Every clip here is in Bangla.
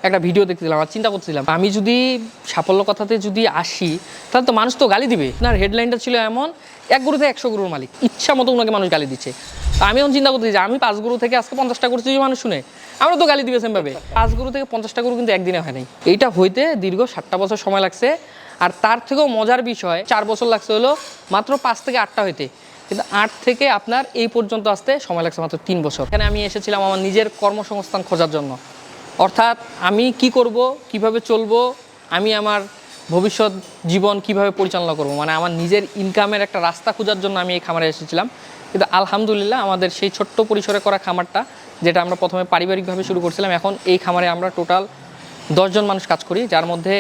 একটা ভিডিও দেখছিলাম আর চিন্তা করছিলাম আমি যদি সাফল্য কথাতে যদি আসি তাহলে তো মানুষ তো গালি দিবে। আপনার হেডলাইনটা ছিল এমন, 1 গরু থেকে 100 গরুর মালিক, ইচ্ছা মতো ওনাকে মানুষ গালি দিচ্ছে। আমি এখন চিন্তা করতেছি যে আমি 5 গরু থেকে আজকে 50টা করছি, মানুষ শুনে আমরা তো গালি দিবে সেমভাবে। 5 গরু থেকে 50টা গরু কিন্তু একদিনে হয় নাই। এইটা হইতে দীর্ঘ 7টা বছর সময় লাগছে। আর তার থেকেও মজার বিষয় 4 বছর লাগছে হলো মাত্র 5 থেকে 8টা হইতে, কিন্তু 8 থেকে আপনার এই পর্যন্ত আসতে সময় লাগছে মাত্র 3 বছর। এখানে আমি এসেছিলাম আমার নিজের কর্মসংস্থান খোঁজার জন্য, অর্থাৎ আমি কি করব, কিভাবে চলবো, আমি আমার ভবিষ্যৎ জীবন কিভাবে পরিচালনা করব, মানে আমার নিজের ইনকামের একটা রাস্তা খোঁজার জন্য আমি এই খামারে এসেছিলাম। কিন্তু আলহামদুলিল্লাহ আমাদের সেই ছোট্ট পরিসরে করা খামারটা, যেটা আমরা প্রথমে পারিবারিকভাবে শুরু করছিলাম, এখন এই খামারে আমরা টোটাল 10 জন মানুষ কাজ করি, যার মধ্যে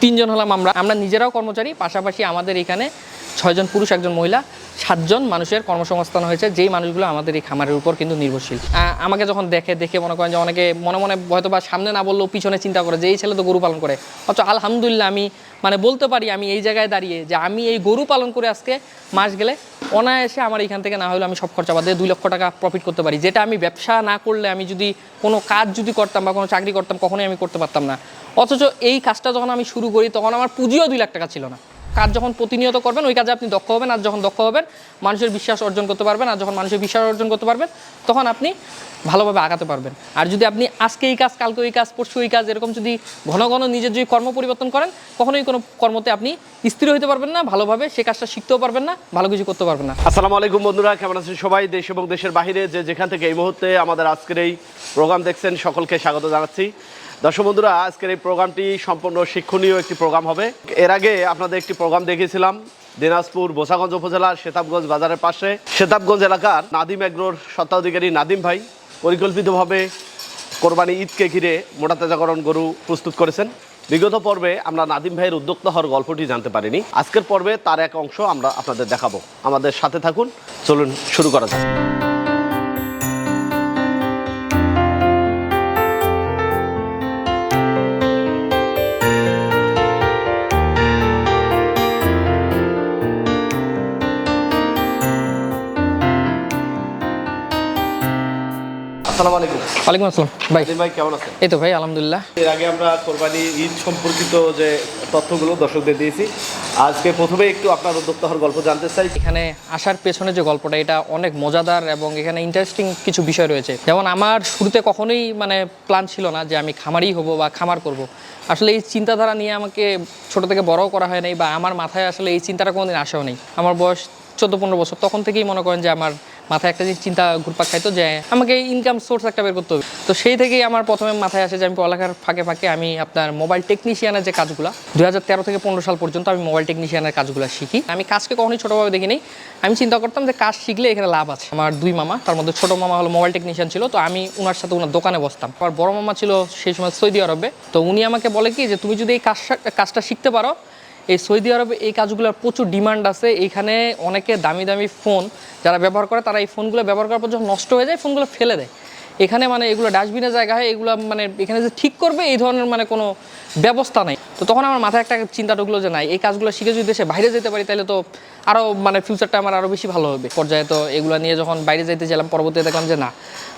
3 জন হলাম আমরা নিজেরাও কর্মচারী, পাশাপাশি আমাদের এখানে 6 জন পুরুষ 1 জন মহিলা, 7 জন মানুষের কর্মসংস্থান হয়েছে, যেই মানুষগুলো আমাদের এই খামারের উপর কিন্তু নির্ভরশীল। আমাকে যখন দেখে মনে করেন যে অনেকে মনে মনে হয়তো বা সামনে না বললেও পিছনে চিন্তা করে যে এই ছেলে তো গরু পালন করে, অথচ আলহামদুলিল্লাহ আমি মানে বলতে পারি আমি এই জায়গায় দাঁড়িয়ে যে আমি এই গরু পালন করে আজকে মাস গেলে অনায়াসে আমার এখান থেকে না হলে আমি সব খরচা বাদ দিয়ে 2 লক্ষ টাকা প্রফিট করতে পারি, যেটা আমি ব্যবসা না করলে, আমি যদি কোনো কাজ যদি করতাম বা কোনো চাকরি করতাম, কখনোই আমি করতে পারতাম না। অথচ এই কাজটা যখন আমি শুরু করি তখন আমার পুঁজিও 2 লাখ টাকা ছিল না। কাজ যখন প্রতিনিয়ত করবেন ওই কাজে আপনি দক্ষ হবেন, আর যখন দক্ষ হবেন মানুষের বিশ্বাস অর্জন করতে পারবেন, আর যখন মানুষের বিশ্বাস অর্জন করতে পারবেন তখন আপনি ভালোভাবে আগাতে পারবেন। আর যদি আপনি আজকে এই কাজ, কালকে ওই কাজ, পরশু ওই কাজ, এরকম যদি ঘন ঘন নিজের যদি কর্ম পরিবর্তন করেন, কখনোই কোনো কর্মতে আপনি স্থির হতে পারবেন না, ভালোভাবে সে কাজটা শিখতেও পারবেন না, ভালো কিছু করতে পারবেন না। আসসালামু আলাইকুম বন্ধুরা, কেমন আছেন সবাই? দেশ এবং দেশের বাইরে যে যেখান থেকে এই মুহূর্তে আমাদের আজকের এই প্রোগ্রাম দেখছেন সকলকে স্বাগত জানাচ্ছি। দর্শক বন্ধুরা, আজকের এই প্রোগ্রামটি সম্পূর্ণ শিক্ষণীয় একটি প্রোগ্রাম হবে। এর আগে আপনাদের একটি প্রোগ্রাম দেখিয়েছিলাম দিনাজপুর বোসাগঞ্জ উপজেলার সেতাবগঞ্জ বাজারের পাশে সেতাবগঞ্জ এলাকার নাদিম এগ্রোর স্বত্বাধিকারী নাদিম ভাই পরিকল্পিতভাবে কোরবানি ঈদকে ঘিরে মোটা তাজাকরণ গরু প্রস্তুত করেছেন। বিগত পর্বে আমরা নাদিম ভাইয়ের উদ্যোক্তা হওয়ার গল্পটি জানতে পারিনি। আজকের পর্বে তার এক অংশ আমরা আপনাদের দেখাবো। আমাদের সাথে থাকুন, চলুন শুরু করা যাক। আসসালামু আলাইকুম। ওয়ালাইকুম আসসালাম ভাই। নাদিম ভাই কেমন আছেন? এই তো ভাই আলহামদুলিল্লাহ। এর আগে আমরা কোরবানি ঈদ সম্পর্কিত যে তথ্যগুলো দর্শকদের দিয়েছি, আজকে প্রথমে একটু আপনার উদ্যোক্তা হওয়ার গল্প জানতে চাই। এখানে আসার পেছনে যে গল্পটা, এটা অনেক মজাদার এবং এখানে ইন্টারেস্টিং কিছু বিষয় রয়েছে। যেমন আমার শুরুতে কখনোই মানে প্ল্যান ছিল না যে আমি খামারই হব বা খামার করব। আসলে এই চিন্তাধারা নিয়ে আমাকে ছোট থেকে বড়ও করা হয় নাই, বা আমার মাথায় আসলে এই চিন্তাটা কোনোদিন আসেও নেই। আমার বয়স 14-15 বছর, তখন থেকেই মনে করেন যে আমার মাথায় একটা জিনিস চিন্তা ঘুরপাক খাইতো যে আমাকে ইনকাম সোর্স একটা বের করতে হবে। তো সেই থেকেই আমার প্রথমে মাথায় আসে যে আমি পড়ালেখার ফাঁকে ফাঁকে আমি আপনার মোবাইল টেকনিশিয়ানের যে কাজগুলো 2013 থেকে 15 সাল পর্যন্ত আমি মোবাইল টেকনিশিয়ানের কাজগুলো শিখি। আমি কাজকে কখনোই ছোটোভাবে দেখিনি। আমি চিন্তা করতাম যে কাজ শিখলে এখানে লাভ আছে। আমার 2 মামা, তার মধ্যে ছোটো মামা হলো মোবাইল টেকনিশিয়ান ছিল, তো আমি ওনার সাথে ওনার দোকানে বসতাম। আমার বড় মামা ছিল সেই সময় সৌদি আরবে, তো উনি আমাকে বলে কি যে তুমি যদি এই কাজটা শিখতে পারো, এই সৌদি আরবে এই কাজগুলোর প্রচুর ডিমান্ড আছে। এইখানে অনেকে দামি দামি ফোন যারা ব্যবহার করে, তারা এই ফোনগুলো ব্যবহার করার পর যখন নষ্ট হয়ে যায় ফোনগুলো ফেলে দেয়। এখানে মানে এগুলো ডাস্টবিনের জায়গায়, এগুলো মানে এখানে যে ঠিক করবে এই ধরনের মানে কোনো ব্যবস্থা নেই। তো তখন আমার মাথায় একটা চিন্তা ঢুকলো যে নাই, এই কাজগুলো শিখে যদি দেশে বাইরে যেতে পারি তাহলে তো আরও মানে ফিউচারটা আমার আরও বেশি ভালো হবে। পর্যায়ে তো এগুলো নিয়ে যখন বাইরে যেতে গেলাম, পরবর্তীতে দেখলাম যে না,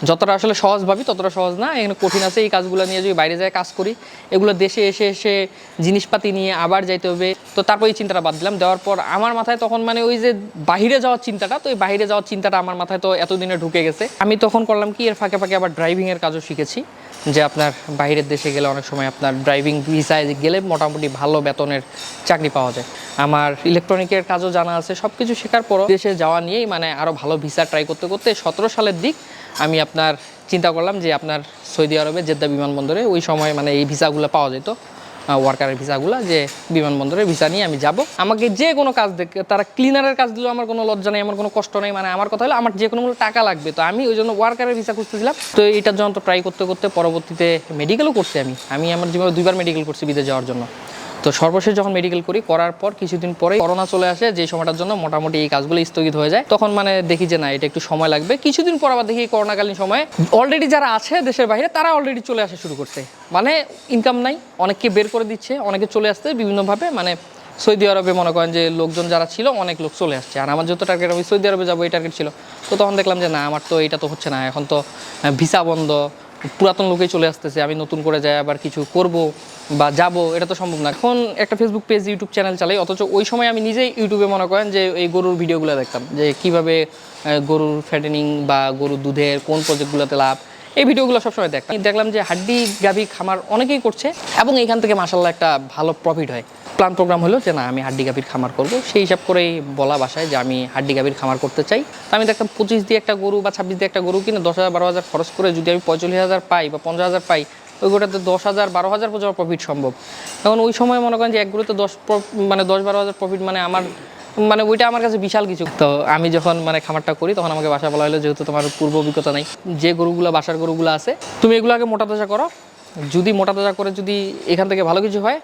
যতটা আসলে সহজ ভাবি ততটা সহজ না, এখানে কঠিন আছে। এই কাজগুলো নিয়ে যদি বাইরে যায় কাজ করি, এগুলো দেশে এসে এসে জিনিসপাতি নিয়ে আবার যাইতে হবে। তো তারপর এই চিন্তাটা বাদ দিলাম। দেওয়ার পর আমার মাথায় তখন মানে ওই যে বাইরে যাওয়ার চিন্তাটা, তো এই বাইরে যাওয়ার চিন্তাটা আমার মাথায় তো এতদিনে ঢুকে গেছে। আমি তখন করলাম কি, এর ফাঁকে ফাঁকে আবার ড্রাইভিংয়ের কাজও শিখেছি, যে আপনার বাইরের দেশে গেলে অনেক সময় আপনার ড্রাইভিং ভিসায় গেলে মোটামুটি ভালো বেতনের চাকরি পাওয়া যায়। আমার ইলেকট্রনিকের কাজও জানা আছে। সব কিছু শেখার পরও দেশে যাওয়া নিয়েই মানে আরও ভালো ভিসা ট্রাই করতে করতে 17 সালের দিক আমি আপনার চিন্তা করলাম যে আপনার সৌদি আরবে জেদ্দা বিমানবন্দরে ওই সময় মানে এই ভিসাগুলো পাওয়া যেত, ওয়ার্কারের ভিসাগুলো, যে বিমানবন্দরের ভিসা নিয়ে আমি যাব। আমাকে যে কোনো কাজ দেখে, তারা ক্লিনারের কাজ দিলেও আমার কোনো লজ্জা নেই, আমার কোনো কষ্ট নেই। মানে আমার কথা হলো আমার যে কোনো টাকা লাগবে, তো আমি ওই জন্য ওয়ার্কারের ভিসা খুঁজতেছিলাম। তো এটার জন্য তো ট্রাই করতে করতে পরবর্তীতে মেডিকেলও করছি। আমি আমার জীবনে 2বার মেডিকেল করছি বিদেশ যাওয়ার জন্য। তো সর্বশেষ যখন মেডিকেল করার পর কিছুদিন পরে করোনা চলে আসে, যে সময়টার জন্য মোটামুটি এই কাজগুলো স্থগিত হয়ে যায়। তখন মানে দেখি যে না, এটা একটু সময় লাগবে। কিছুদিন পর আবার দেখি করোনাকালীন সময়ে অলরেডি যারা আছে দেশের বাইরে তারা অলরেডি চলে আসা শুরু করছে। মানে ইনকাম নাই, অনেককে বের করে দিচ্ছে, অনেকে চলে আসছে বিভিন্নভাবে। মানে সৌদি আরবে মনে করেন যে লোকজন যারা ছিল অনেক লোক চলে আসছে, আর আমার যত টার্গেট আমি সৌদি আরবে যাবো এই টার্গেট ছিল। তো তখন দেখলাম যে না, আমার তো এটা তো হচ্ছে না, এখন তো ভিসা বন্ধ, পুরাতন লোকেই চলে আসতেছে, আমি নতুন করে যাই আবার কিছু করব বা যাব, এটা তো সম্ভব না। এখন একটা ফেসবুক পেজ, ইউটিউব চ্যানেল চালাই, অথচ ওই সময় আমি নিজেই ইউটিউবে মনে করেন যে এই গরুর ভিডিওগুলো দেখতাম, যে কীভাবে গরুর ফ্যাটেনিং বা গরুর দুধের কোন প্রজেক্টগুলোতে লাভ, এই ভিডিওগুলো সবসময় দেখতাম। দেখলাম যে হাড্ডি গাভী খামার অনেকেই করছে এবং এইখান থেকে মাশাল্লাহ একটা ভালো প্রফিট হয়। প্ল্যান প্রোগ্রাম হলো যে না, আমি হাড্ডি গাভীর খামার করব। সেই হিসাব করেই বলা বাসায় যে আমি হাড্ডি গাভীর খামার করতে চাই। তো আমি দেখতাম 25 দিয়ে একটা গরু বা 26 দিয়ে একটা গরু কিনে 10,000-12,000 খরচ করে যদি আমি 45,000 পাই বা 50,000 পাই, ওই গোটাতে 10,000-12,000 পর্যন্ত প্রফিট সম্ভব। এখন ওই সময় মনে করেন যে এক গরুতে 10-12,000 প্রফিট মানে আমার মানে ওইটা আমার কাছে বিশাল কিছু। তো আমি যখন মানে খামারটা করি তখন আমাকে বাসা বলা হলো, যেহেতু তোমার পূর্ব অভিজ্ঞতা নাই, যে গরুগুলো বাসার গরুগুলো আছে তুমি এগুলো আগে মোটা তাজা করো, যদি মোটা তাজা করে যদি এখান থেকে ভালো কিছু হয়,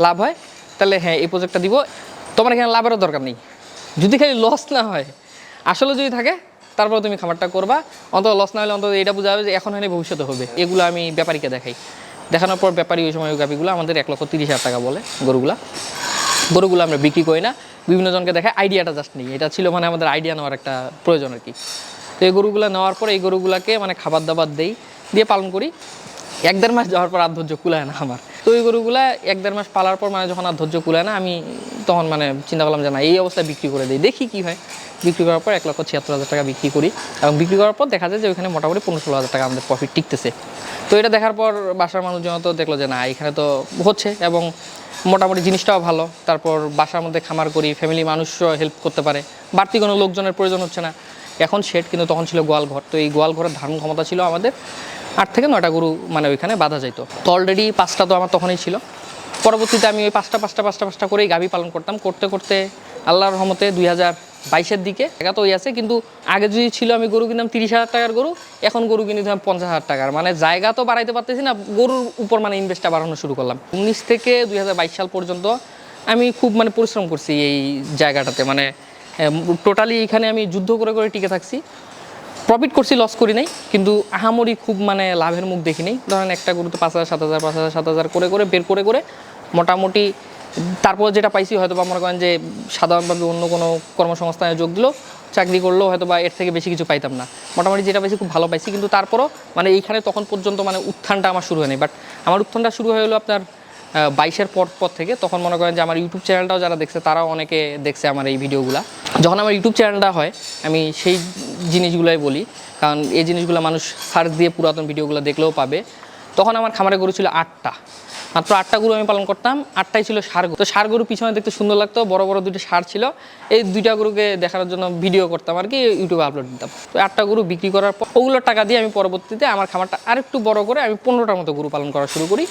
লাভ হয়, তাহলে হ্যাঁ এই প্রজেক্টটা দিব। তোমার এখানে লাভেরও দরকার নেই, যদি খালি লস না হয়, আসলে যদি থাকে তারপরে তুমি খামারটা করবা। অন্তত লস না হলে অন্তত এটা বোঝা হবে যে এখন হয়নি ভবিষ্যতে হবে। এগুলো আমি ব্যাপারীকে দেখাই, দেখানোর পর ব্যাপারী ওই সময় ওই গাভিগুলো আমাদের 1,30,000 টাকা বলে। গরুগুলো আমরা বিক্রি করি না, বিভিন্ন জনকে দেখায়, আইডিয়াটা জাস্ট নেই। এটা ছিল মানে আমাদের আইডিয়া নেওয়ার একটা প্রয়োজন আর কি। তো এই গরুগুলো নেওয়ার পর এই গরুগুলোকে মানে খাবার দাবার দেই, দিয়ে পালন করি। 1-1.5 মাস যাওয়ার পর আর ধৈর্য কুলায় না আমার। তো এই গরুগুলা 1-1.5 মাস পালার পর মানে যখন আর ধৈর্য কুলায় না, আমি তখন মানে চিন্তা করলাম যে না, এই অবস্থায় বিক্রি করে দিই, দেখি কী হয়। বিক্রি করার পর 1,76,000 টাকা বিক্রি করি এবং বিক্রি করার পর দেখা যায় যে ওইখানে মোটামুটি 15-16,000 টাকা আমাদের প্রফিট টিকতেছে। তো এটা দেখার পর বাসার মানুষজন তো দেখলো যে না, এখানে তো হচ্ছে এবং মোটামুটি জিনিসটাও ভালো। তারপর বাসার মধ্যে খামার করি, ফ্যামিলি মানুষও হেল্প করতে পারে, বাড়তি কোনো লোকজনের প্রয়োজন হচ্ছে না। এখন শেড, কিন্তু তখন ছিল গোয়াল ঘর। তো এই গোয়াল ঘরের ধারণ ক্ষমতা ছিল আমাদের 8 থেকে 9টা গরু মানে ওইখানে বাঁধা যেত। তো অলরেডি 5টা তো আমার তখনই ছিল। পরবর্তীতে আমি ওই 5টা করেই গাভী পালন করতাম। করতে করতে আল্লাহর রহমতে 2022-এর দিকে টাকা তো ওই আছে, কিন্তু আগে যদি ছিল আমি গরু কিনতাম 30,000 টাকার গরু, এখন গরু কিনে দিলাম 50,000 টাকার। মানে জায়গা তো বাড়াইতে পারতেছি না, গরুর উপর মানে ইনভেস্টটা বাড়ানো শুরু করলাম। 19 থেকে 2022 সাল পর্যন্ত আমি খুব মানে পরিশ্রম করছি এই জায়গাটাতে। মানে টোটালি এখানে আমি যুদ্ধ করে করে টিকে থাকছি। প্রফিট করছি, লস করি নাই, কিন্তু আহামরি খুব মানে লাভের মুখ দেখি নাই। ধরেন একটা গরুতে 5,000, 7,000, 5,000, 7,000 করে করে বের করে করে মোটামুটি তারপর যেটা পাইছি হয়তো বা মনে করেন যে সাধারণভাবে অন্য কোনো কর্মসংস্থানে যোগ দিলেও, চাকরি করলেও হয়তো বা এর থেকে বেশি কিছু পাইতাম না। মোটামুটি যেটা পাইছি খুব ভালো পাইছি, কিন্তু তারপরও মানে এইখানে তখন পর্যন্ত মানে উত্থানটা আমার শুরু হয়নি। বাট আমার উত্থানটা শুরু হয়ে হলো আপনার 22-এর পর থেকে। তখন মনে করেন যে আমার ইউটিউব চ্যানেলটাও যারা দেখছে তারাও অনেকে দেখছে আমার এই ভিডিওগুলো। যখন আমার ইউটিউব চ্যানেলটা হয় আমি সেই জিনিসগুলোই বলি, কারণ এই জিনিসগুলো মানুষ সার্চ দিয়ে পুরাতন ভিডিওগুলো দেখলেও পাবে। তখন আমার খামারে গরু ছিল 8টা, মাত্র 8টা গরু আমি পালন করতাম। 8টাই ছিল ষাঁড় গরু। তো ষাঁড় গরু পিছনে দেখতে সুন্দর লাগতো, বড় বড় 2টা ষাঁড় ছিল। এই 2টা গরুকে দেখানোর জন্য ভিডিও করতাম আর কি, ইউটিউবে আপলোড দিতাম। তো 8টা গরু বিক্রি করার পর ওগুলোর টাকা দিয়ে আমি পরবর্তীতে আমার খামারটা আরেকটু বড় করে আমি 15টার মতো গরু পালন করা শুরু করি।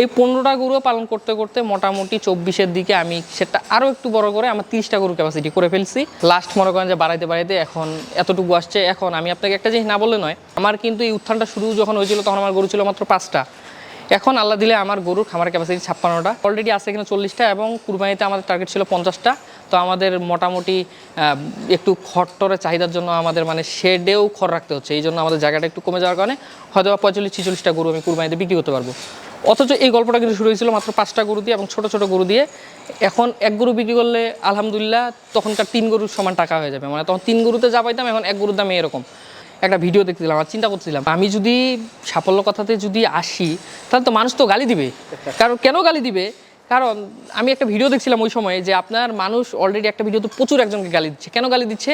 এই 15টা গরু পালন করতে করতে মোটামুটি 24-এর দিকে আমি সেটা আরও একটু বড় করে আমার 30টা গরু ক্যাপাসিটি করে ফেলছি। লাস্ট মনে করেন যে বাড়াইতে বাড়াইতে এখন এতটুকু আসছে। এখন আমি আপনাকে একটা জিনিস না বললে নয়, আমার কিন্তু এই উত্থানটা শুরু যখন হয়েছিল তখন আমার গরু ছিল মাত্র 5টা। এখন আল্লাহ দিলে আমার গরুর খামারের ক্যাপাসিটি 56টা, অলরেডি আছে এখানে 40টা, এবং কুরবানিতে আমাদের টার্গেট ছিল 50টা। তো আমাদের মোটামুটি একটু খড়টরের চাহিদার জন্য আমাদের মানে শেডেও খড় রাখতে হচ্ছে, এই জন্য আমাদের জায়গাটা একটু কমে যাওয়ার কারণে হয়তো 45-46টা গরু আমি কুরবানিতে বিক্রি করতে পারবো। অথচ এই গল্পটা কিন্তু শুরু হয়েছিল মাত্র 5টা গরু দিয়ে এবং ছোটো ছোটো গরু দিয়ে। এখন এক গরু বিক্রি করলে আলহামদুলিল্লাহ তখনকার 3 গরুর সমান টাকা হয়ে যাবে। মানে তখন 3 গরুতে যা পাইতাম এখন এক গরুর দামে এরকম। একটা ভিডিও দেখছিলাম আর চিন্তা করছিলাম, আমি যদি সাফল্য কথাতে যদি আসি তাহলে তো মানুষ তো গালি দিবে। কারণ কেন গালি দিবে? কারণ আমি একটা ভিডিও দেখছিলাম ওই সময়ে যে আপনার মানুষ অলরেডি একটা ভিডিওতে প্রচুর একজনকে গালি দিচ্ছে। কেন গালি দিচ্ছে?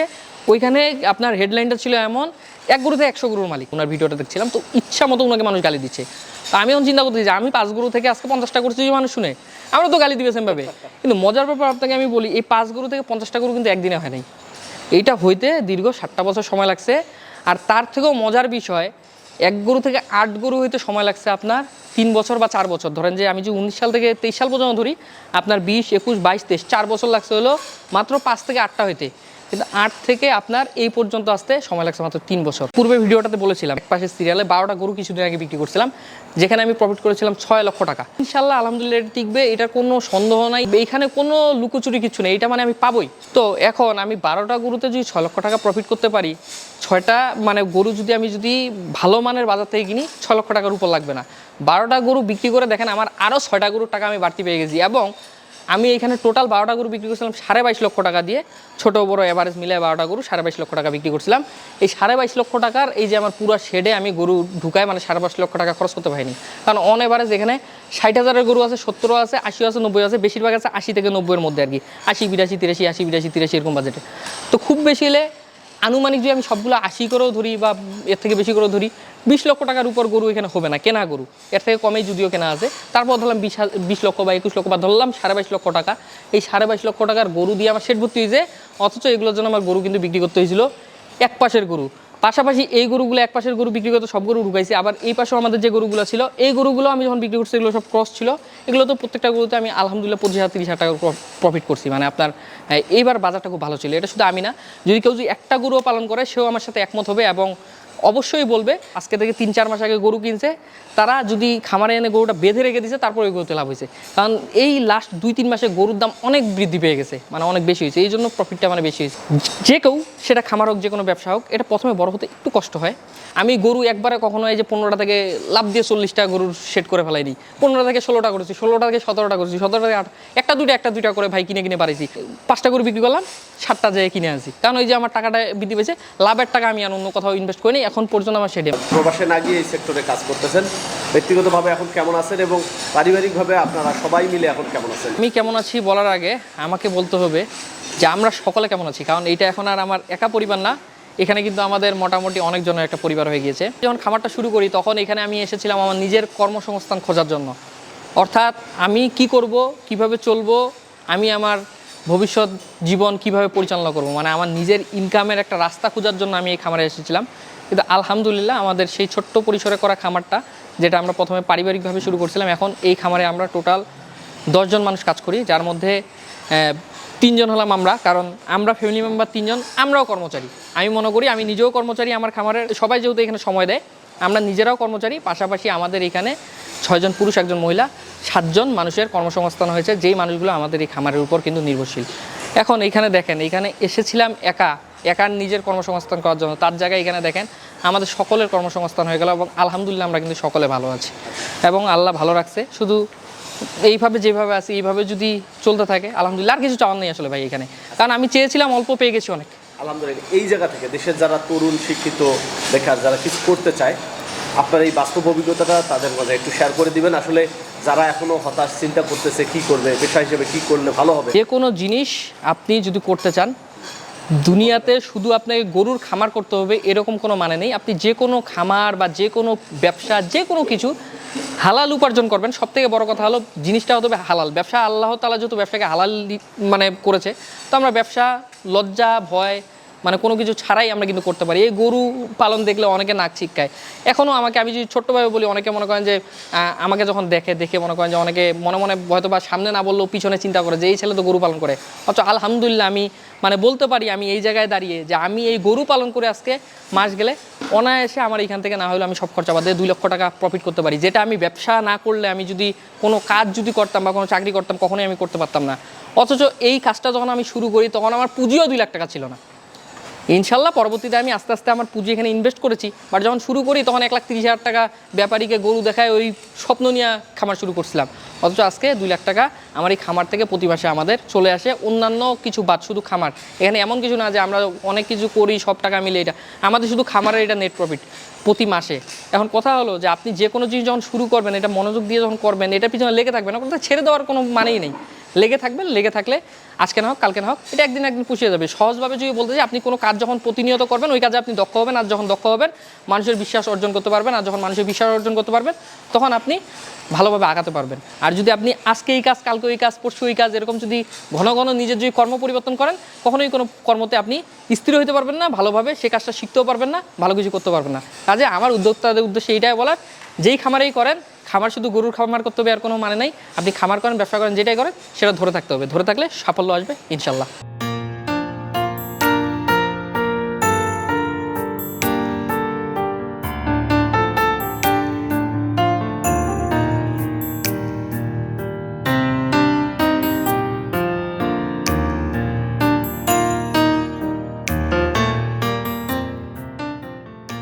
ওইখানে আপনার হেডলাইনটা ছিল এমন, এক গরুতে 100 গরুর মালিক। ওনার ভিডিওটা দেখছিলাম, তো ইচ্ছা মতো ওনাকে মানুষ গালি দিচ্ছে। তো আমি এখন চিন্তা করতেছি যে আমি 5 গরু থেকে আজকে 50টা করছি, যে মানুষ শুনে আমরা তো গালি দিবে সেমভাবে। কিন্তু মজার ব্যাপার আপনাকে আমি বলি, এই 5 গরু থেকে 50টা গরু কিন্তু একদিনে হয় নাই। এইটা হইতে দীর্ঘ 7টা বছর সময় লাগছে। আর তার থেকেও মজার বিষয়, 1 গরু থেকে 8 গরু হইতে সময় লাগছে আপনার 3 বছর বা 4 বছর। ধরেন যে আমি যে 19 সাল থেকে 23 সাল পর্যন্ত ধরি, আপনার 20, 21, 22, 23 4 বছর লাগছে হলো মাত্র 5 থেকে 8টা হইতে। কিন্তু 8 থেকে আপনার এই পর্যন্ত আসতে সময় লাগছে মাত্র 3 বছর। পূর্বে ভিডিওটাতে বলেছিলাম একপাশে সিরিয়ালে 12টা গরু কিছুদিন আগে বিক্রি করছিলাম, যেখানে আমি প্রফিট করেছিলাম 6 লক্ষ টাকা। ইনশাল্লাহ আলহামদুলিল্লাহ এটা টিকবে, এটার কোনো সন্দেহ নাই। এইখানে কোনো লুকোচুরি কিছু নেই, এটা মানে আমি পাবোই। তো এখন আমি 12টা গরুতে যদি 6 লক্ষ টাকা প্রফিট করতে পারি, 6টা মানে গরু আমি যদি ভালো মানের বাজার থেকে কিনি 6 লক্ষ টাকার উপর লাগবে না। 12টা গরু বিক্রি করে দেখেন আমার আরও 6টা গরুর টাকা আমি বাড়তি পেয়ে গেছি। এবং আমি এখানে টোটাল 12টা গরু বিক্রি করছিলাম 22.5 লক্ষ টাকা দিয়ে, ছোট বড় এভারেজ মিলে 12টা গরু 22.5 লক্ষ টাকা বিক্রি করছিলাম। এই 22.5 লক্ষ টাকার এই যে আমার পুরো শেডে আমি গরু ঢুকাই মানে 5.5 লক্ষ টাকা খরচ করতে পারিনি, কারণ অন এভারেজ এখানে 60,000-এর গরু আছে, 70 আছে, 80 আছে, 90 আছে, বেশিরভাগ আছে 80 থেকে 90-এর মধ্যে আর কি, 80, 82, 83, 80, 82, 83 এরকম বাজেটে। তো খুব বেশি হলে আনুমানিক যদি আমি সবগুলো 80 করেও ধরি বা এর থেকে বেশি করেও ধরি, 20 লক্ষ টাকার উপর গরু এখানে হবে না, কেনা গরু এর থেকে কমেই যদিও কেনা আছে। তারপর ধরলাম 20 লক্ষ বা 21 লক্ষ বা ধরলাম 22.5 লক্ষ টাকা। এই 22.5 লক্ষ টাকার গরু দিয়ে আমার শেড ভর্তি হয়েছে, অথচ এগুলোর জন্য আমার গরু কিন্তু বিক্রি করতে হয়েছিল এক পাশের গরু। পাশাপাশি এই গরুগুলো এক পাশের গরু বিক্রি করতে সব গরু ঢুকাইছি, আবার এই পাশেও আমাদের যে গরুগুলো ছিল এই গরুগুলো আমি যখন বিক্রি করছি এগুলো সব ক্রস ছিল, এগুলো তো প্রত্যেকটা গরুতে আমি আলহামদুলিল্লাহ 25,000-30,000 টাকা প্রফিট করছি। মানে আপনার এইবার বাজারটা খুব ভালো ছিল। এটা শুধু আমি না, যদি কেউ যদি একটা গরুও পালন করে সেও আমার সাথে একমত হবে এবং অবশ্যই বলবে আজকে থেকে 3-4 মাস আগে গরু কিনছে তারা যদি খামারে এনে গরুটা বেঁধে রেখে দিয়েছে তারপর ওই গরুতে লাভ হয়েছে, কারণ এই লাস্ট 2-3 মাসে গরুর দাম অনেক বৃদ্ধি পেয়ে গেছে, মানে অনেক বেশি হয়েছে, এই জন্য প্রফিটটা মানে বেশি হয়েছে। যে কেউ সেটা খামার হোক যে কোনো ব্যবসা হোক, এটা প্রথমে বড় হতে একটু কষ্ট হয়। আমি গরু একবারে কখনো এই যে 15টা থেকে লাভ দিয়ে 40টা গরুর সেট করে ফেলাইনি, 15টা থেকে 16টা করেছি, 16টা থেকে 17টা করেছি, 17টা থেকে 8, একটা দুইটা করে ভাই কিনে পারিছি। 5টা গরু বিক্রি করলাম, 7টা যেয়ে কিনে আনছি, কারণ ওই যে আমার টাকাটা বৃদ্ধি পেয়েছে, লাভের টাকা আমি আর অন্য কোথাও ইনভেস্ট করিনি এখন পর্যন্ত আমার সেটে। প্রবাসে না গিয়ে এই সেক্টরে কাজ করতেছেন, ব্যক্তিগতভাবে এখন কেমন আছেন এবং পারিবারিকভাবে আপনারা সবাই মিলে এখন কেমন আছেন? আমি কেমন আছি বলার আগে আমাকে বলতে হবে যে আমরা সকলে কেমন আছি, কারণ এইটা এখন আর আমার একা পরিবার না, এখানে কিন্তু আমাদের মোটামুটি অনেকজনের একটা পরিবার হয়ে গিয়েছে। যখন খামারটা শুরু করি তখন এখানে আমি এসেছিলাম আমার নিজের কর্মসংস্থান খোঁজার জন্য, অর্থাৎ আমি কি করব, কিভাবে চলবো, আমি আমার ভবিষ্যৎ জীবন কিভাবে পরিচালনা করব, মানে আমার নিজের ইনকামের একটা রাস্তা খোঁজার জন্য আমি এই খামারে এসেছিলাম। কিন্তু আলহামদুলিল্লাহ আমাদের সেই ছোট্ট পরিসরে করা খামারটা, যেটা আমরা প্রথমে পারিবারিকভাবে শুরু করছিলাম, এখন এই খামারে আমরা টোটাল 10 জন মানুষ কাজ করি, যার মধ্যে 3 জন হলাম আমরা, কারণ আমরা ফ্যামিলি মেম্বার 3 জন, আমরাও কর্মচারী। আমি মনে করি আমি নিজেও কর্মচারী, আমার খামারের সবাই যেহেতু এখানে সময় দেয়, আমরা নিজেরাও কর্মচারী, পাশাপাশি আমাদের এখানে 6 জন পুরুষ 1 জন মহিলা, 7 জন মানুষের কর্মসংস্থান হয়েছে, যেই মানুষগুলো আমাদের এই খামারের উপর কিন্তু নির্ভরশীল। এখন এইখানে দেখেন, এইখানে এসেছিলাম একার নিজের কর্মসংস্থান করার জন্য, তার জায়গায় এখানে দেখেন আমাদের সকলের কর্মসংস্থান হয়ে গেল এবং আলহামদুলিল্লাহ আমরা কিন্তু সকলে ভালো আছি এবং আল্লাহ ভালো রাখছে। শুধু এইভাবে যেভাবে আছি এইভাবে যদি চলতে থাকে আলহামদুলিল্লাহ, আর কিছু চাওয়ার নেই আসলে ভাই এখানে, কারণ আমি চেয়েছিলাম অল্প, পেয়ে গেছি অনেক। আলহামদুলিল্লাহ। এই জায়গা থেকে দেশের যারা তরুণ শিক্ষিত বেকার যারা কিছু করতে চায়, আপনার এই বাস্তব অভিজ্ঞতাটা তাদের মাঝে একটু শেয়ার করে দিবেন, আসলে যারা এখনো হতাশ চিন্তা করতেছে কি করবে, পেশা হিসেবে কি করলে ভালো হবে। যে কোনো জিনিস আপনি যদি করতে চান, দুনিয়াতে শুধু আপনাকে গরুর খামার করতে হবে এরকম কোনো মানে নেই। আপনি যে কোনো খামার বা যে কোনো ব্যবসা, যে কোনো কিছু হালাল উপার্জন করবেন। সব থেকে বড় কথা হলো জিনিসটা হতে হবে হালাল। ব্যবসা আল্লাহ তাআলা যেহেতু ব্যবসাকে হালাল মানে করেছে, তো আমরা ব্যবসা লজ্জা ভয় মানে কোনো কিছু ছাড়াই আমরা কিন্তু করতে পারি। এই গরু পালন দেখলে অনেকে নাক ছিটকায়। এখনও আমি যদি ছোট্টভাবে বলি, অনেকে মনে করেন যে আমাকে যখন দেখে মনে করেন যে অনেকে মনে মনে হয়তো বা সামনে না বললেও পিছনে চিন্তা করে যে এই ছেলে তো গরু পালন করে। অথচ আলহামদুলিল্লাহ আমি মানে বলতে পারি আমি এই জায়গায় দাঁড়িয়ে যে আমি এই গরু পালন করে আজকে মাস গেলে অনায়াসে আমার এইখান থেকে না হলে আমি সব খরচা বাদ দিয়ে 2 লক্ষ টাকা প্রফিট করতে পারি, যেটা আমি ব্যবসা না করলে, আমি যদি কোনো কাজ যদি করতাম বা কোনো চাকরি করতাম কখনোই আমি করতে পারতাম না। অথচ এই কাজটা যখন আমি শুরু করি তখন আমার পুঁজিও 2 লাখ টাকা ছিল না। ইনশাল্লাহ পরবর্তীতে আমি আস্তে আস্তে আমার পুঁজি এখানে ইনভেস্ট করেছি, বাট যখন শুরু করি তখন 1,30,000 টাকা ব্যাপারীকে গরু দেখায় ওই স্বপ্ন নিয়ে খামার শুরু করছিলাম। অথচ আজকে 2 লাখ টাকা আমার এই খামার থেকে প্রতি মাসে আমাদের চলে আসে, অন্যান্য কিছু বাদ, শুধু খামার। এখানে এমন কিছু না যে আমরা অনেক কিছু করি সব টাকা মিলে, এটা আমাদের শুধু খামারের এটা নেট প্রফিট প্রতি মাসে। এখন কথা হলো যে আপনি যে কোনো জিনিস যখন শুরু করবেন, এটা মনোযোগ দিয়ে যখন করবেন, এটা পিছনে লেগে থাকবেন না, কথা ছেড়ে দেওয়ার কোনো মানেই নেই। লেগে থাকবেন, লেগে থাকলে আজকে না হোক কালকে না হোক এটা একদিন পুষিয়ে যাবে। সহজভাবে যদি বলতে চাই, আপনি কোনো কাজ যখন প্রতিনিয়ত করবেন ওই কাজে আপনি দক্ষ হবেন, আর যখন দক্ষ হবেন মানুষের বিশ্বাস অর্জন করতে পারবেন, আর যখন মানুষের বিশ্বাস অর্জন করতে পারবেন তখন আপনি ভালোভাবে আগাতে পারবেন। আর যদি আপনি আজকে এই কাজ, কালকে ওই কাজ, পরশু ওই কাজ, এরকম যদি ঘন ঘন নিজের যদি কর্ম পরিবর্তন করেন, কখনোই কোনো কর্মতে আপনি স্থির হতে পারবেন না, ভালোভাবে সে কাজটা শিখতেও পারবেন না, ভালো কিছু করতে পারবেন না। কাজে আমার উদ্যোক্তাদের উদ্দেশ্যে এইটাই বলার, যেই খামারেই করেন, খামার শুধু গরুর খামার করতে হবে আর কোনো মানে নাই। আপনি খামার করেন, ব্যবসা করেন, যেটাই করেন সেটা ধরে থাকতে হবে, ধরে থাকলে সাফল্য আসবে ইনশাল্লাহ।